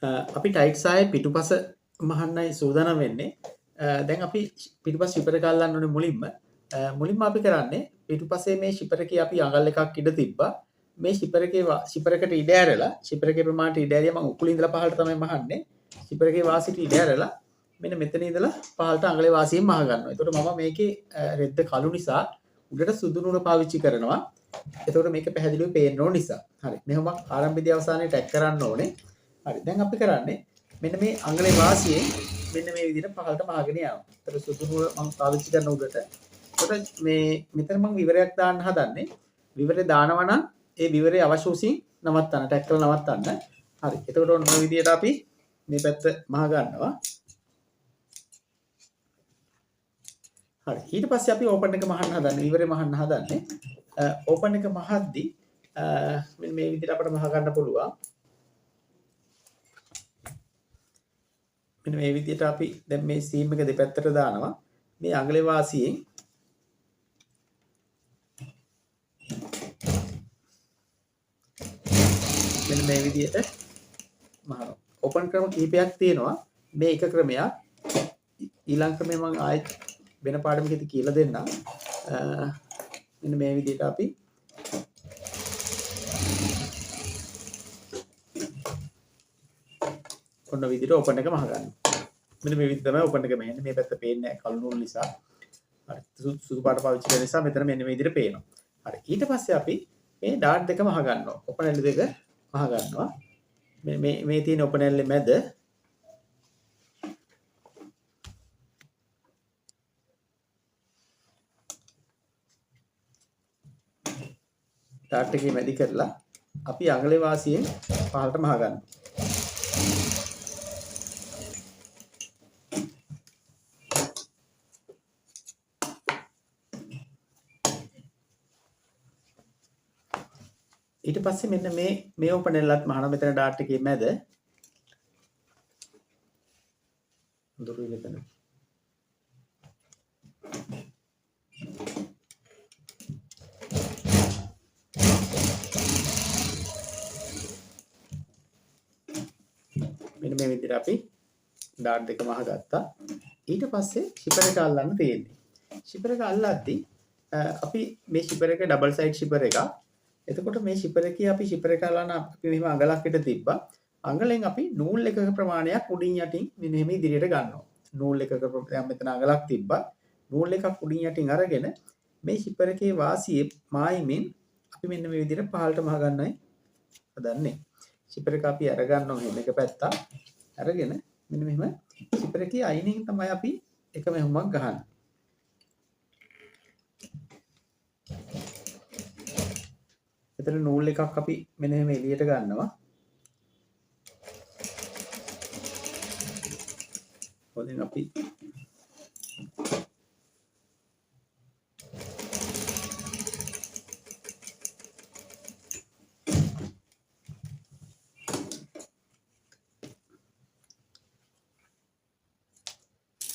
අපි ටයිට් සාය පිටුපස මහන්නයි සූදානම් වෙන්නේ. දැන් අපි පිටුපස් ශිපර එක අල්ලන්න ඕනේ මුලින්ම. මුලින්ම අපි කරන්නේ පිටුපසේ මේ ශිපර එකේ අපි අඟල් එකක් ඉඩ තිබ්බා. මේ ශිපර එකේ ශිපර එකට ඉඩ ඇරලා ශිපර එකේ ප්‍රමාණයට ඉඩ ඇරියා මම උකුලින් ඉඳලා පහළට තමයි මහන්නේ. ශිපර එකේ වාසියට ඉඩ ඇරලා මෙන්න මෙතන ඉඳලා පහළට අඟලේ වාසියෙන් මහ ගන්නවා. එතකොට මම මේකේ රෙද්ද කළු නිසා උඩට සුදු නුර පාවිච්චි කරනවා. එතකොට මේක පැහැදිලිව පේන්න ඕන නිසා. හරි. මෙහෙම ආරම්භයේදී අවසානයේ ටැග් කරන්න ඕනේ. හරි. දැන් අපි කරන්නේ මෙන්න මේ අඟලේ වාසියෙන් මෙන්න මේ විදිහට පහළට මහගෙන යනවා. ඒතර සුදු නුර මම පාවිච්චි කරන උඩට. එතකොට මේ මෙතන මම විවරයක් දාන්න හදන්නේ. විවරේ දානවා නම් ඒ විවරේ අවශ්‍ය උසින් නවත්තන්න, ටැග් කරලා නවත්තන්න. හරි. එතකොට ඔන්න ඔය විදිහට අපි මේ පැත්ත මහ ගන්නවා. හරි. ඊට පස්සේ අපි ඕපන් එක මහන්න හදන්නේ. විවරේ මහන්න හදන්නේ. ඕපන් එක මහද්දී මෙන්න මේ විදිහට අපිට මහ ගන්න පුළුවන්. මෙන්න මේ විදිහට අපි දැන් මේ සීම් එක දෙපැත්තට දානවා. මේ අඟලේ වාසියෙන් මෙන්න මේ විදිහට මහනවා. ඕපන් ක්‍රම කීපයක් තියෙනවා. මේ එක ක්‍රමයක්. ඊළඟ ක්‍රමය මම ආයෙත් වෙන පාඩමකදී කියලා දෙන්නම්. මෙන්න මේ විදිහට අපි ඔන්න විදිහට ඕපන් එක මහ ගන්නවා. මෙන්න මේ විදිහට තමයි ඕපන් එක මෙහෙන්නේ. මේ පැත්ත පේන්නේ නැහැ කළු නූල් නිසා. හරි. සුදු පාට පාවිච්චි කරන නිසා මෙතන මෙන්න මේ විදිහට පේනවා. හරි. ඊට පස්සේ අපි මේ ඩාට් දෙක මහ ගන්නවා. ඕපන් එල්ල දෙක මහ ගන්නවා. මේ තියෙන ඕපන් එල්ලේ මැද ඩාට් එකේ මැදි කරලා අපි අඟලේ වාසියෙන් පහළට මහ ගන්නවා. ඊට පස්සේ මෙන්න මේ ඕපන් එල්ලත් මහන මෙතන ඩාට් එකේ මැද දුරු වෙන මෙන්න මේ විදිහට අපි ඩාට් දෙක මහ ගත්තා. ඊට පස්සේ ශිපර එක අල්ලන්න තියෙන්නේ. ශිපර එක අල්ලද්දී අපි මේ ශිපර එක ඩබල් සයිඩ් ශිපර එකක්. එතකොට මේ ශිපර එකේ අපි ශිපර එක අල්ලන අපි මෙහෙම අඟලක් පිට තිබ්බා. අඟලෙන් අපි නූල් එකක ප්‍රමාණයක් උඩින් යටින් මෙන්න මේ ඉදිරියට ගන්නවා. නූල් එකක දැන් මෙතන අඟලක් තිබ්බා. නූල් එකක් උඩින් යටින් අරගෙන මේ ශිපර එකේ වාසියේ මායිමින් අපි මෙන්න මේ විදිහට පහළට මහ ගන්නයි හදන්නේ. ශිපර එක අපි අර ගන්නවා මෙහෙම එක පැත්තක්. අරගෙන මෙන්න මෙහෙම ශිපර එකේ අයිනෙන් තමයි අපි එක මෙහෙමක් ගහන්නේ. එතන නූල් එකක් අපි මෙන්න මෙහෙම එළියට ගන්නවා. හොඳින් අපි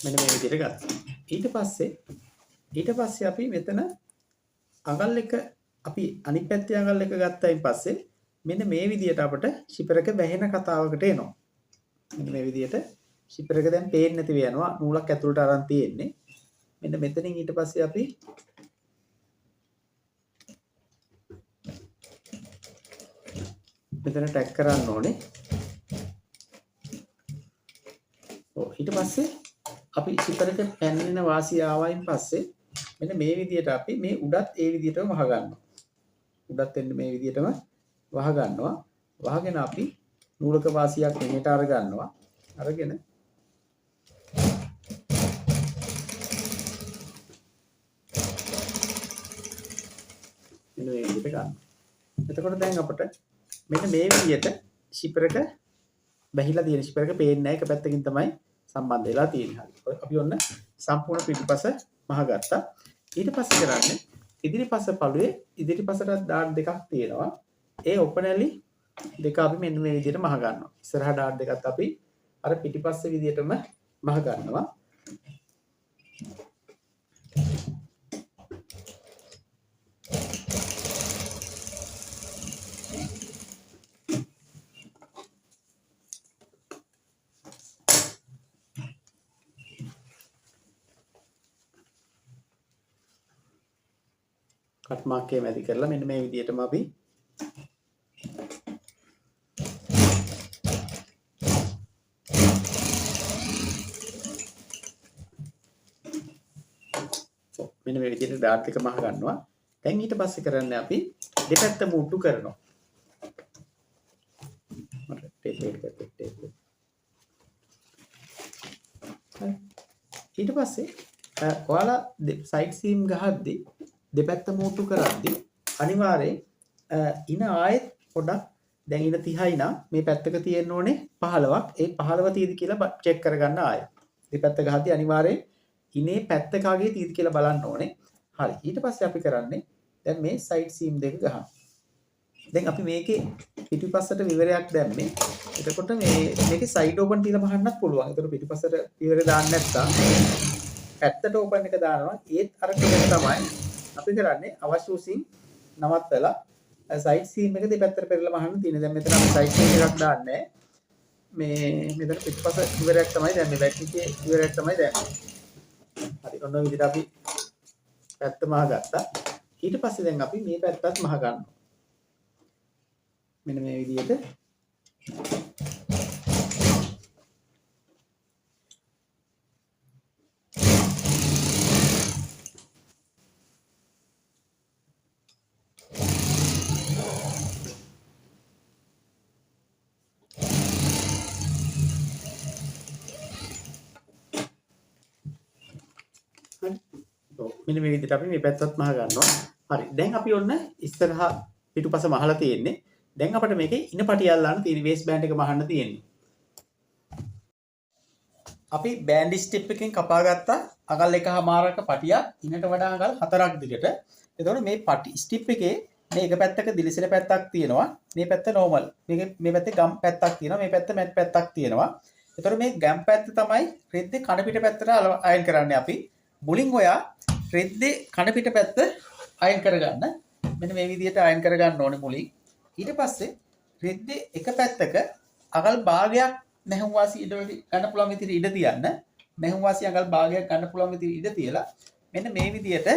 මෙන්න මේ විදිහට ගත්තා. ඊට පස්සේ අපි මෙතන අඟල් එක අපි අනිත් පැත්තේ අඟල් එක ගත්තයින් පස්සේ මෙන්න මේ විදිහට අපිට ශිපර එක වැහෙන කතාවකට එනවා. මෙන්න මේ විදිහට ශිපර එක දැන් පේන්නේ නැතිව යනවා. නූලක් ඇතුළට අරන් තියෙන්නේ. මෙන්න මෙතනින් ඊට පස්සේ අපි මෙතන ටැග් කරන්න ඕනේ. ඊට පස්සේ අපි ශිපර එක පැන්නෙන වාසිය ආවයින් පස්සේ මෙන්න මේ විදිහට අපි මේ උඩත් ඒ විදිහටම වහ ගන්නවා. උඩත් එන්න මේ විදිහටම වහ ගන්නවා. වහගෙන අපි නූලක වාසියක් මෙහෙට අර ගන්නවා. අරගෙන මෙන්න මේ විදිහට ගන්නවා. එතකොට දැන් අපිට මෙන්න මේ විදිහට ශිපර එක බැහිලා තියෙන ශිපර එක පේන්නේ නැහැ. එක පැත්තකින් තමයි සම්බන්ධ වෙලා තියෙන්නේ. හරි. අපි ඔන්න සම්පූර්ණ පිටුපස මහ ගත්තා. ඊට පස්සේ කරන්නේ ඉදිරිපස පළුවේ ඉදිරිපසට ඩාට් දෙකක් තියෙනවා. ඒ ඕපන් ඇලි දෙක අපි මෙන්න මේ විදිහට මහ ගන්නවා. ඉස්සරහා ඩාට් දෙකත් අපි අර පිටිපස්සේ විදිහටම මහ ගන්නවා. කට් මාක් එකේ මැදි කරලා මෙන්න මේ විදිහටම අපි මෙන්න මේ විදිහට ඩාට් එක මහ ගන්නවා. දැන් ඊට පස්සේ කරන්නේ අපි දෙපැත්ත මුට්ටු කරනවා. මට ටේප් එක ටේප්. ඊට පස්සේ ඔයාලා සයිඩ් සීම් ගහද්දී දෙපැත්ත මුට්ටු කරද්දී අනිවාර්යෙන් ඉන ආයෙත් පොඩක් දැන් ඉන 30යි නම් මේ පැත්තක තියෙන්න ඕනේ 15ක්. ඒ 15 තියෙද කියලා චෙක් කරගන්න ආයෙත්. දෙපැත්ත ගහද්දී අනිවාර්යෙන් ඉනේ පැත්තකගේ තියෙද කියලා බලන්න ඕනේ. හරි. ඊට පස්සේ අපි කරන්නේ දැන් මේ සයිඩ් සීම් දෙක ගහනවා. දැන් අපි මේකේ පිටිපස්සට විවරයක් දැම්මේ. එතකොට මේකේ සයිඩ් ඕපන් තියලා මහන්නත් පුළුවන්. ඒතර පිටිපස්සට විවරය දාන්න නැත්නම් පැත්තට ඕපන් එක දානවා. ඒත් අර කෙනෙක් තමයි අපි කරන්නේ අවශ්‍ය උසින් නවත්තලා සයිඩ් සීම් එක දෙපැත්තට පෙරලා මහන්න තියෙන. දැන් මෙතන අපි සයිඩ් සීම් එකක් දාන්නේ. මේ මෙතන පිටිපස්ස විවරයක් තමයි දැම්මේ. බැක් එකේ විවරයක් තමයි දැම්මේ. හරි. ඔන්න ඔය විදිහට අපි පැත්ත මහ ගත්තා. ඊට පස්සේ දැන් අපි මේ පැත්තත් මහ ගන්නවා. මෙන්න මේ විදිහට මෙන්න මේ විදිහට අපි මේ පැත්තත් මහ ගන්නවා. හරි. දැන් අපි ඔන්න ඉස්සරහා පිටුපස මහලා තියෙන්නේ. දැන් අපිට මේකේ ඉන පටිය අල්ලන්න තියෙන වේස් බෑන්ඩ් එක මහන්න තියෙන්නේ. අපි බෑන්ඩ් ස්ටිප් එකෙන් කපා ගත්තා අගල් 1.5ක පටියක් ඉනට වඩා අගල් 4ක් දිගට. එතකොට මේ පටි ස්ටිප් එකේ මේ එක පැත්තක දිලිසෙන පැත්තක් තියෙනවා. මේ පැත්ත නෝමල්. මේ පැත්තේ ගම් පැත්තක් තියෙනවා. මේ පැත්ත මැට් පැත්තක් තියෙනවා. එතකොට මේ ගම් පැත්ත තමයි රෙද්දේ කන පිට පැත්තට අයන් කරන්නේ අපි. මුලින් ඔයා රෙද්දේ කන පිට පැත්ත අයන් කරගන්න. මෙන්න මේ විදිහට අයන් කරගන්න ඕනේ මුලින්. ඊට පස්සේ රෙද්දේ එක පැත්තක අගල් භාගයක් නැහුම් වාසි ඉඩ ගන්න පුළුවන් විදිහට ඉඩ තියන්න. නැහුම් වාසි අගල් භාගයක් ගන්න පුළුවන් විදිහට ඉඩ තියලා මෙන්න මේ විදිහට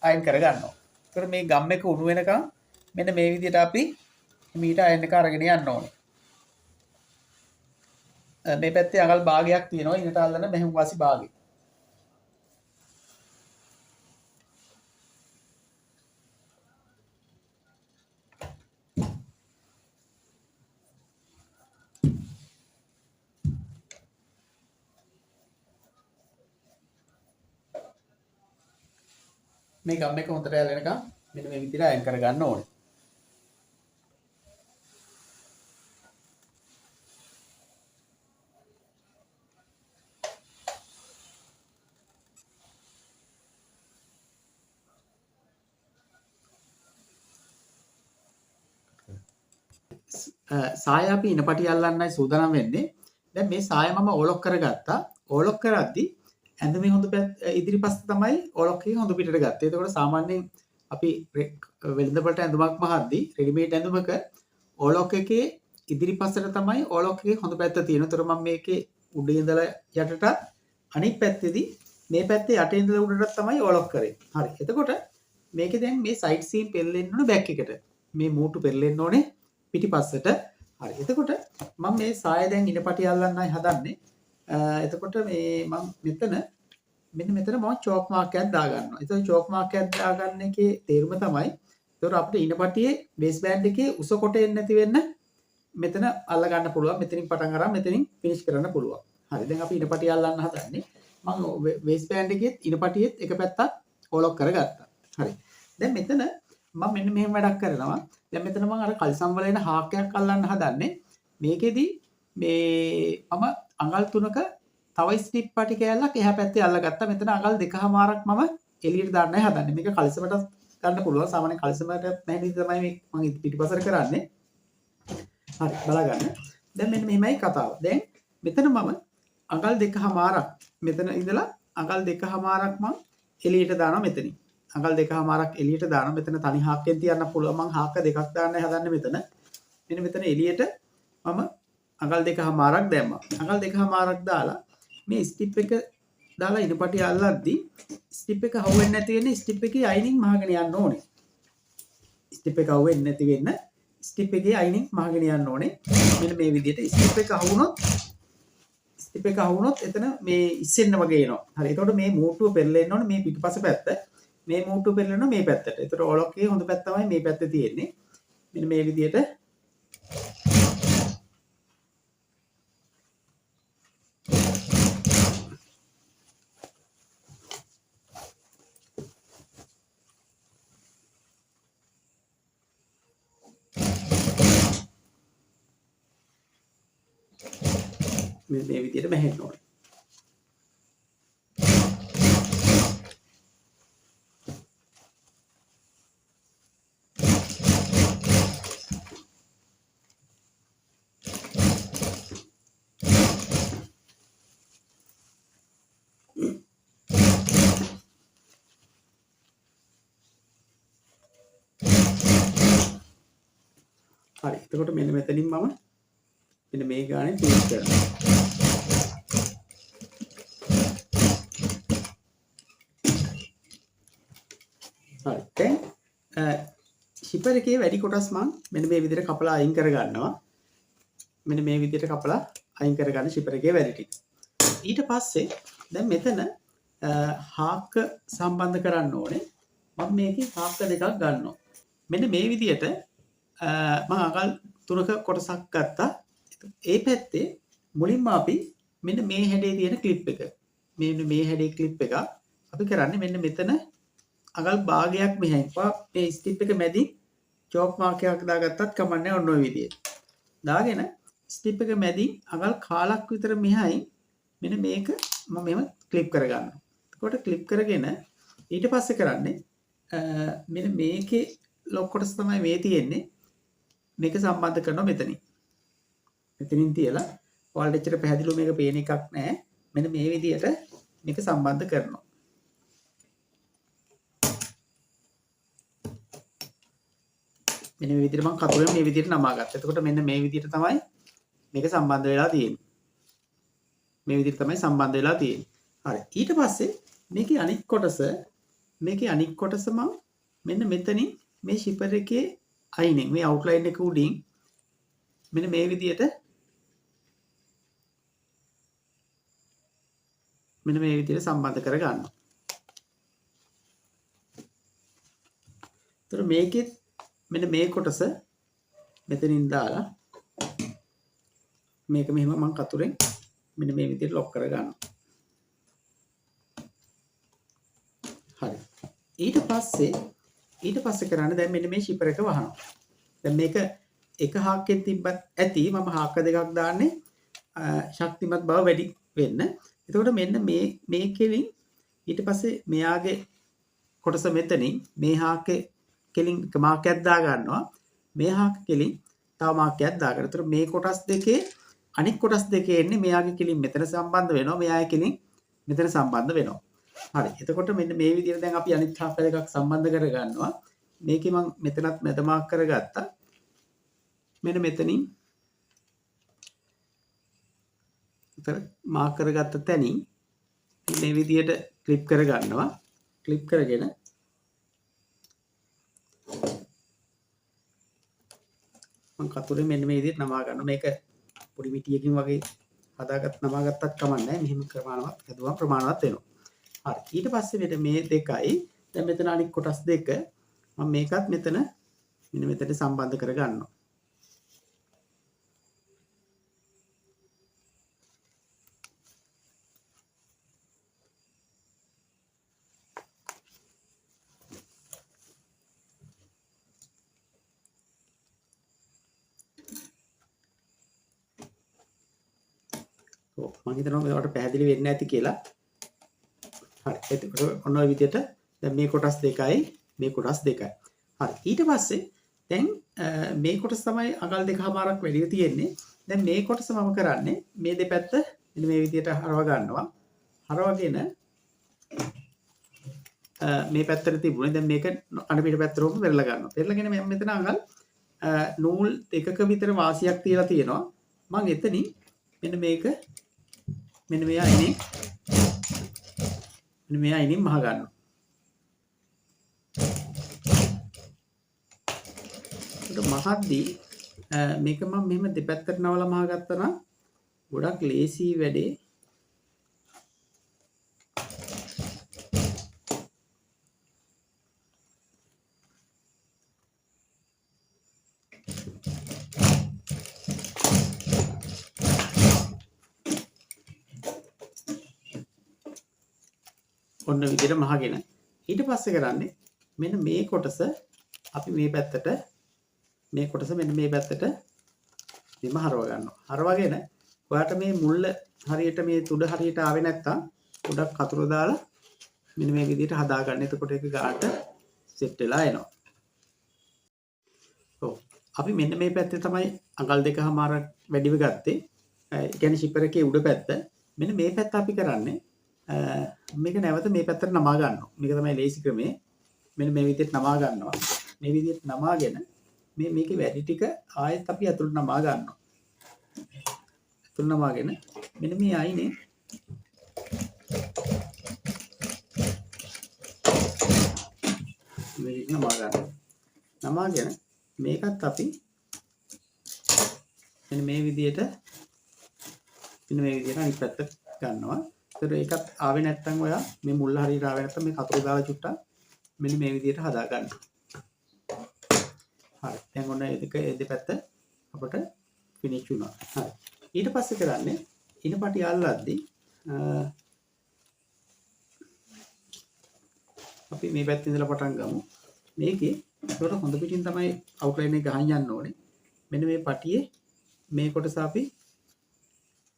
අයන් කරගන්නවා. ඒතකොට මේ ගම් එක උණු වෙනකම් මෙන්න මේ විදිහට අපි මීට අයන් එක අරගෙන යන්න ඕනේ. මේ පැත්තේ අගල් භාගයක් තියෙනවා ඉනට අල්ලන නැහුම් වාසි භාගය. මේ ගම් එක හොඳට ඇලෙනකම් මෙන්න මේ විදිහට අයන් කරගන්න ඕනේ. සාය අපි ඉනපටි අල්ලන්නයි සූදානම් වෙන්නේ. දැන් මේ සාය මම ඕලොක් කරගත්තා. ඕලොක් කරද්දී ඇඳුමේ හොඳ ඉදිරිපස්ස තමයි ඕලොක් එකේ හොඳ පිටට ගත්තේ. ඒකෝට සාමාන්‍යයෙන් අපි වෙළඳපොළට ඇඳුමක් මහද්දී රෙඩිමේඩ් ඇඳුමක ඕලොක් එකේ ඉදිරිපස්සට තමයි ඕලොක් එකේ හොඳ පැත්ත තියෙනවා. ඒතර මම මේකේ උඩ ඉඳලා යටට අනිත් පැත්තේදී මේ පැත්තේ යට ඉඳලා උඩට තමයි ඕලොක් කරේ. හරි. එතකොට මේකේ දැන් මේ සයිඩ් සීම් පෙරලෙන්න ඕනේ බෑක් එකට. මේ මූටු පෙරලෙන්න ඕනේ පිටිපස්සට. හරි. එතකොට මම මේ සාය දැන් ඉනපටි අල්ලන්නයි හදන්නේ. එතකොට මේ මම මෙතන මම චෝක් මාක් එකක් දාගන්නවා. ඒතකොට චෝක් මාක් එකක් දාගන්න එකේ තේරුම තමයි ඒතකොට අපිට ඉනපටියේ බේස් බෑන්ඩ් එකේ උස කොට එන්නේ නැති වෙන්න මෙතන අල්ල ගන්න පුළුවන්. මෙතනින් පටන් අරන් මෙතනින් ෆිනිෂ් කරන්න පුළුවන්. හරි. දැන් අපි ඉනපටිය අල්ලන්න හදන්නේ. මම බේස් බෑන්ඩ් එකේ ඉනපටියෙත් එක පැත්තක් ඕලොක් කරගත්තා. හරි. දැන් මෙතන මම මෙන්න මෙහෙම වැඩක් කරනවා. දැන් මෙතන මම අර කල්සම් වල එන හාක්කයක් අල්ලන්න හදන්නේ. මේකෙදි මේ මම අඟල් 3ක තව ස්ටිප් පටි කෑල්ලක් එහා පැත්තේ අල්ලගත්තා. මෙතන අඟල් 2.5ක් මම එළියට දාන්නයි හදන්නේ. මේක කල්සමට ගන්න පුළුවන්. සාමාන්‍ය කල්සමට නැහැ නේද තමයි මම පිටිපසට කරන්නේ. හරි බලගන්න. දැන් මෙන්න මෙහෙමයි කතාව. දැන් මෙතන මම අඟල් 2.5ක් මෙතන ඉඳලා අඟල් 2.5ක් මම එළියට දානවා මෙතනින්. අඟල් 2.5ක් එළියට දානවා. මෙතන තනි හාක්කෙන් තියන්න පුළුවන්. මම හාක්ක දෙකක් දාන්නයි හදන්නේ මෙතන. මෙන්න මෙතන එළියට මම අඟල් 2.5ක් දැම්මා. අඟල් 2.5ක් දාලා මේ ස්ටිප් එක දාලා ඉනපටි අල්ලද්දි ස්ටිප් එක හවු වෙන්නේ නැති වෙන්නේ ස්ටිප් එකේ අයිනින් මහගෙන යන්න ඕනේ. ස්ටිප් එක අහුවෙන්නේ නැති වෙන්න ස්ටිප් එකේ අයිනින් මහගෙන යන්න ඕනේ. මෙන්න මේ විදිහට ස්ටිප් එක අහුනොත් එතන මේ ඉස්සෙන්න වගේ එනවා. හරි. එතකොට මේ මූට්ටුව පෙරලෙන්න ඕනේ මේ පිටුපස පැත්ත. මේ මූට්ටුව පෙරලෙනවා මේ පැත්තට. එතකොට ඕලොක්කේ හොඳ පැත්ත තමයි මේ පැත්තේ තියෙන්නේ. මෙන්න මේ විදිහට මේ විදිහට බැහැන්න ඕනේ. හරි. එතකොට මෙන්න මෙතනින් මම මෙන්න මේ ගානේ ටීච් කරනවා. හරි. දැන් ෂිපර් එකේ වැඩි කොටස් මම මෙන්න මේ විදිහට කපලා අයින් කර ගන්නවා. මෙන්න මේ විදිහට කපලා අයින් කර ගන්න ෂිපර් එකේ වැඩි ටික. ඊට පස්සේ දැන් මෙතන හාක් සම්බන්ධ කරන්න ඕනේ. මම මේකේ හාක් දෙකක් ගන්නවා. මෙන්න මේ විදිහට මම අකල් තුනක කොටසක් ගත්තා. ඒ පැත්තේ මුලින්ම අපි මෙන්න මේ හැඩේ තියෙන ක්ලිප් එක. මෙන්න මේ හැඩේ ක්ලිප් එක අපි කරන්නේ මෙන්න මෙතන අකල් භාගයක් මෙහෙන්. මේ ස්ටිප් එක මැදින් චෝක් මාක් එකක් දාගත්තත් කමන්නේ ඔන්න ඔය විදිහට. දාගෙන ස්ටිප් එක මැදින් අකල් කාලක් විතර මෙහායි මෙන්න මේක මම මෙහෙම ක්ලිප් කරගන්නවා. එතකොට ක්ලිප් කරගෙන ඊට පස්සේ කරන්නේ මෙන්න මේකේ ලොක් කොටස තමයි මේ තියෙන්නේ. මේක සම්බන්ධ කරනවා මෙතනින්. මෙතනින් තියලා ඔයාලට එච්චර පැහැදිලිව මේක පේන එකක් නැහැ. මෙන්න මේ විදිහට මේක සම්බන්ධ කරනවා. මෙන්න මේ විදිහට මම කතුරෙන් මේ විදිහට නමා ගත්තා. එතකොට මෙන්න මේ විදිහට තමයි මේක සම්බන්ධ වෙලා තියෙන්නේ. මේ විදිහට තමයි සම්බන්ධ වෙලා තියෙන්නේ. හරි. ඊට පස්සේ මේකේ අනිත් කොටස මම මෙන්න මෙතනින් මේ ෂිපර් එකේ අයිනෙන් මේ අවුට්ලයින් එක උඩින් මෙන්න මේ විදිහට සම්බන්ධ කර ගන්නවා. ඒතර මේකෙත් මෙන්න මේ කොටස මෙතනින් දාලා මේක මෙහෙම මම කතුරෙන් මෙන්න මේ විදිහට ලොක් කර ගන්නවා. හරි. ඊට පස්සේ කරන්නේ දැන් මෙන්න මේ ෂිපර් එක වහනවා. දැන් මේක එක හාක්කෙන් තිබ්බත් ඇති මම හාක්ක දෙකක් දාන්නේ ශක්තිමත් බව වැඩි වෙන්න. එතකොට මෙන්න මේ කෙලින් ඊට පස්සේ මෙයාගේ කොටස මෙතනින් මේ හාක්කේ කෙලින් මාර්කයක් දා ගන්නවා. මේ හාක්ක කෙලින් තව මාර්කයක් දාගන්න. එතකොට මේ කොටස් දෙකේ අනිත් කොටස් දෙකේ එන්නේ මෙයාගේ කෙලින් මෙතන සම්බන්ධ වෙනවා. මෙයාගේ කෙලින් මෙතන සම්බන්ධ වෙනවා. හරි. එතකොට මෙන්න මේ විදිහට දැන් අපි අනිත් හාක්ක දෙකක් සම්බන්ධ කර ගන්නවා. මේකේ මම මෙතනත් මැද මාක් කරගත්තා. මෙන්න මෙතනින් උතර මාක් කරගත්ත තැනින් මේ විදිහට ක්ලිප් කර ගන්නවා. ක්ලිප් කරගෙන මම කතුරේ මෙන්න මේ විදිහට නමා ගන්නවා. මේක පොඩි මිටියකින් වගේ හදාගත්ත නමා ගත්තත් කමක් නැහැ. මෙහෙම ප්‍රමාණවත් හදුවා ප්‍රමාණවත් වෙනවා. හරි. ඊට පස්සේ මෙතන මේ දෙකයි දැන් මෙතන අනිත් කොටස් දෙක මම මේකත් මෙතන මෙන්න මෙතන සම්බන්ධ කර ගන්නවා. මම හිතනවා මේවට පැහැදිලි වෙන්නේ නැති කියලා. හරි. එතකොට ඔන්න ඔය විදිහට දැන් මේ කොටස් දෙකයි මේ කොටස් දෙකයි. හරි. ඊට පස්සේ දැන් මේ කොටස තමයි අගල් දෙකමාරක් වැඩිව තියෙන්නේ. දැන් මේ කොටස මම කරන්නේ මේ දෙපැත්ත මෙන්න මේ විදිහට හරව ගන්නවා. හරවගෙන මේ පැත්තට තිබුණේ දැන් මේක අන පිට පැත්තටම පෙරලා ගන්නවා. පෙරලාගෙන මම මෙතන අගල් නූල් දෙකක විතර වාසියක් තියලා තියෙනවා. මම එතනින් මෙන්න මේක මෙන්න මේ අයිනින් මහ ගන්නවා. ඒකට මහද්දී මේක මම මෙහෙම දෙපැත්තට නවලා මහගත්තා නම් ගොඩක් ලේසි වැඩේ. ඔන්න විදිහට මහගෙන ඊට පස්සේ කරන්නේ මෙන්න මේ කොටස අපි මේ පැත්තට මේ කොටස මෙන්න මේ පැත්තට මෙම හරව ගන්නවා. හරවගෙන ඔයාට මේ මුල්ල හරියට මේ තුඩ හරියට ආවේ නැත්තම් ගොඩක් කතුරු දාලා මෙන්න මේ විදිහට හදා ගන්න. එතකොට ඒක ගාට සෙට් වෙලා එනවා. ඔව්. අපි මෙන්න මේ පැත්තේ තමයි අඟල් දෙකමාර වැඩිව ගත්තේ. ඒ කියන්නේ ෂිපර් එකේ උඩ පැත්ත. මෙන්න මේ පැත්ත අපි කරන්නේ මේක නැවත මේ පැත්තට නමා ගන්නවා. මේක තමයි ලේසි ක්‍රමය. මෙන්න මේ විදිහට නමා ගන්නවා. මේ විදිහට නමාගෙන මේකේ වැඩි ටික ආයෙත් අපි අතුලට නමා ගන්නවා. අතුලට නමාගෙන මෙන්න මේ අයිනේ මේ නමා ගන්නවා. නමාගෙන මේකත් අපි මෙන්න මේ විදිහට අනිත් පැත්තට ගන්නවා. ඒතර ඒකත් ආවේ නැත්තම් ඔයා මේ මුල්ල හරියට ආවේ නැත්තම් මේ කතුරු දාලා චුට්ටක් මෙන්න මේ විදිහට හදා ගන්න. හරි. දැන් ඔන්න ඒ දෙපැත්ත අපට ෆිනිෂ් වුණා. හරි. ඊට පස්සේ කරන්නේ ඉනපටි අල්ලද්දී අපි මේ පැත්තේ ඉඳලා පටන් ගමු. මේකේ ඒකට හොඳ පිටින් තමයි අවුට්ලයින් එක ගහන් යන්න ඕනේ. මෙන්න මේ පටියේ මේ කොටස අපි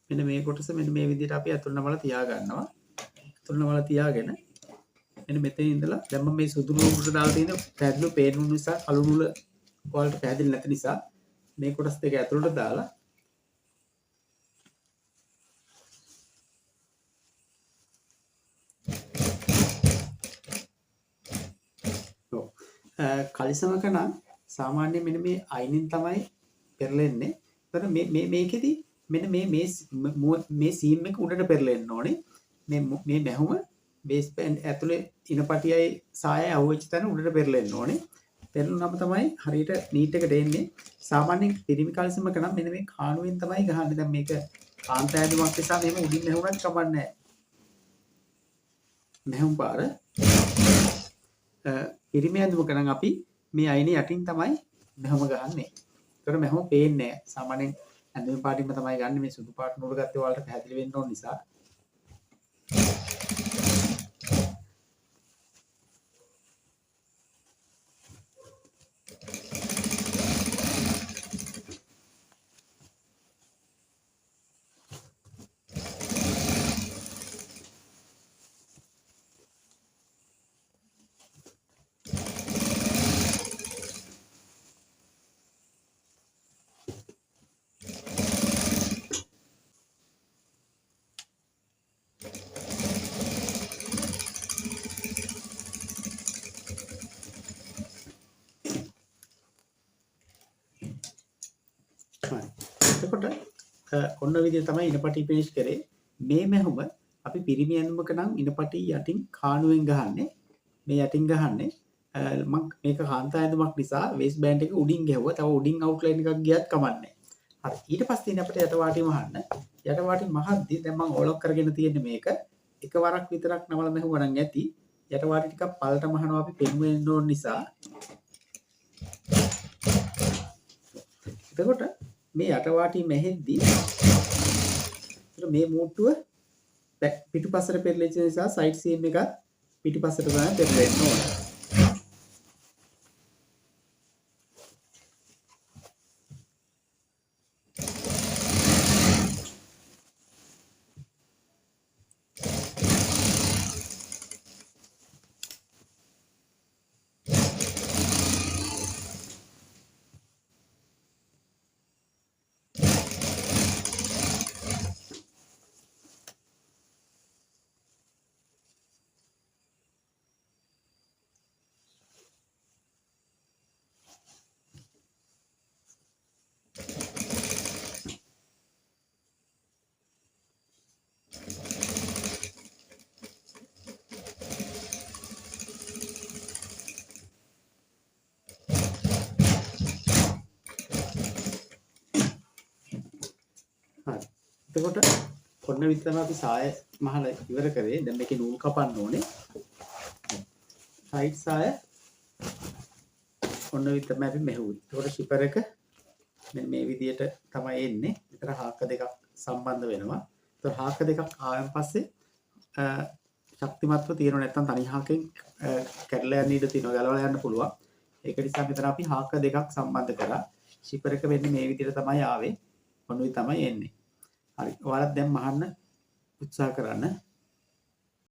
මෙන්න මේ කොටස මෙන්න මේ විදිහට අපි අතුල් නමලා තියා ගන්නවා. අතුල් නමලා තියාගෙන මෙන්න මෙතන ඉඳලා දැන් මම මේ සුදු නූල් උඩට දාලා තියෙන පැහැදිලිව පේන නිසා කළු නූල ඔයාලට පැහැදිලි නැති නිසා මේ කොටස් දෙක ඇතුළට දාලා කලිසමක නම් සාමාන්‍යයෙන් මෙන්න මේ අයිනින් තමයි පෙරලෙන්නේ. ඒතර මේකෙදි මෙන්න මේ සීම් එක උඩට පෙරලෙන්න ඕනේ. මේ මැහුම බේස් බෑන්ඩ් ඇතුලේ ඉනපටියයි සායයි අහුවෙච්ච තැන උඩට පෙරලෙන්න ඕනේ. පෙරළුනම තමයි හරියට නීට් එකට එන්නේ. සාමාන්‍යයෙන් පිරිමි කලිසමක නම් මෙන්න මේ කාණුවෙන් තමයි ගහන්නේ. දැන් මේක කාන්ත ඇඳුමක් නිසා මෙහෙම උඩින් මැහුණත් කමක් නැහැ. මැහුම් පාර පිරිමි ඇඳුමක නම් අපි මේ අයිනේ යටින් තමයි මැහුම ගහන්නේ. ඒතර මැහුම පේන්නේ නැහැ. සාමාන්‍යයෙන් ඇඳුම් පාටින්ම තමයි ගන්න. මේ සුදු පාට නූල ගත්තේ ඔයාලට පැහැදිලි වෙන්න ඕන නිසා. එතකොට ඔන්න විදිහ තමයි ඉනපටි ෆිනිෂ් කරේ. මේ මැහුම අපි පිරිමි ඇඳුමක නම් ඉනපටි යටින් කාණුවෙන් ගහන්නේ. මේ යටින් ගහන්නේ මම මේක කාන්තා ඇඳුමක් නිසා වේස් බෑන්ඩ් එක උඩින් ගැහුවා. තව උඩින් අවුට්ලයින් එකක් ගියත් කමන්නේ. හරි. ඊට පස්සේ ඉන්නේ අපිට යටවාටි මහන්න. යටවාටි මහද්දී දැන් මම ඕලොක් කරගෙන තියෙන්නේ මේක. එකවරක් විතරක් නමල මැහුවා නම් ඇති. යටවාටි ටිකක් පළට මහනවා අපි පෙන් වෙන්න ඕන නිසා. එතකොට මේ යටවාටි මැහෙද්දී මේ මූට්ටුව පිටුපස්සට පෙරලෙච්ච නිසා සයිඩ් සීම් එක පිටුපස්සට තමයි පෙරලෙන්න ඕන. එතකොට ඔන්න විතරම අපි සාය මහලා ඉවර කරේ. දැන් මේකේ නූල් කපන්න ඕනේ. සයිඩ් සාය ඔන්න විතරම අපි මෙහුවේ. එතකොට ෂිපර් එක මෙන්න මේ විදියට තමයි එන්නේ. විතර හාක දෙකක් සම්බන්ධ වෙනවා. එතකොට හාක දෙකක් ආවන් පස්සේ ශක්තිමත්ව තියෙනව නැත්නම් තනි හාකෙන් කැඩලා යන්න ඉඩ තියෙනවා. ගලවලා යන්න පුළුවන්. ඒක නිසා මෙතන අපි හාක දෙකක් සම්බන්ධ කරා. ෂිපර් එක වෙන්නේ මේ විදියට තමයි ආවේ. ඔන්න ඔය තමයි එන්නේ. හරි. ඔයාලත් දැන් මහන්න උත්සාහ කරන්න.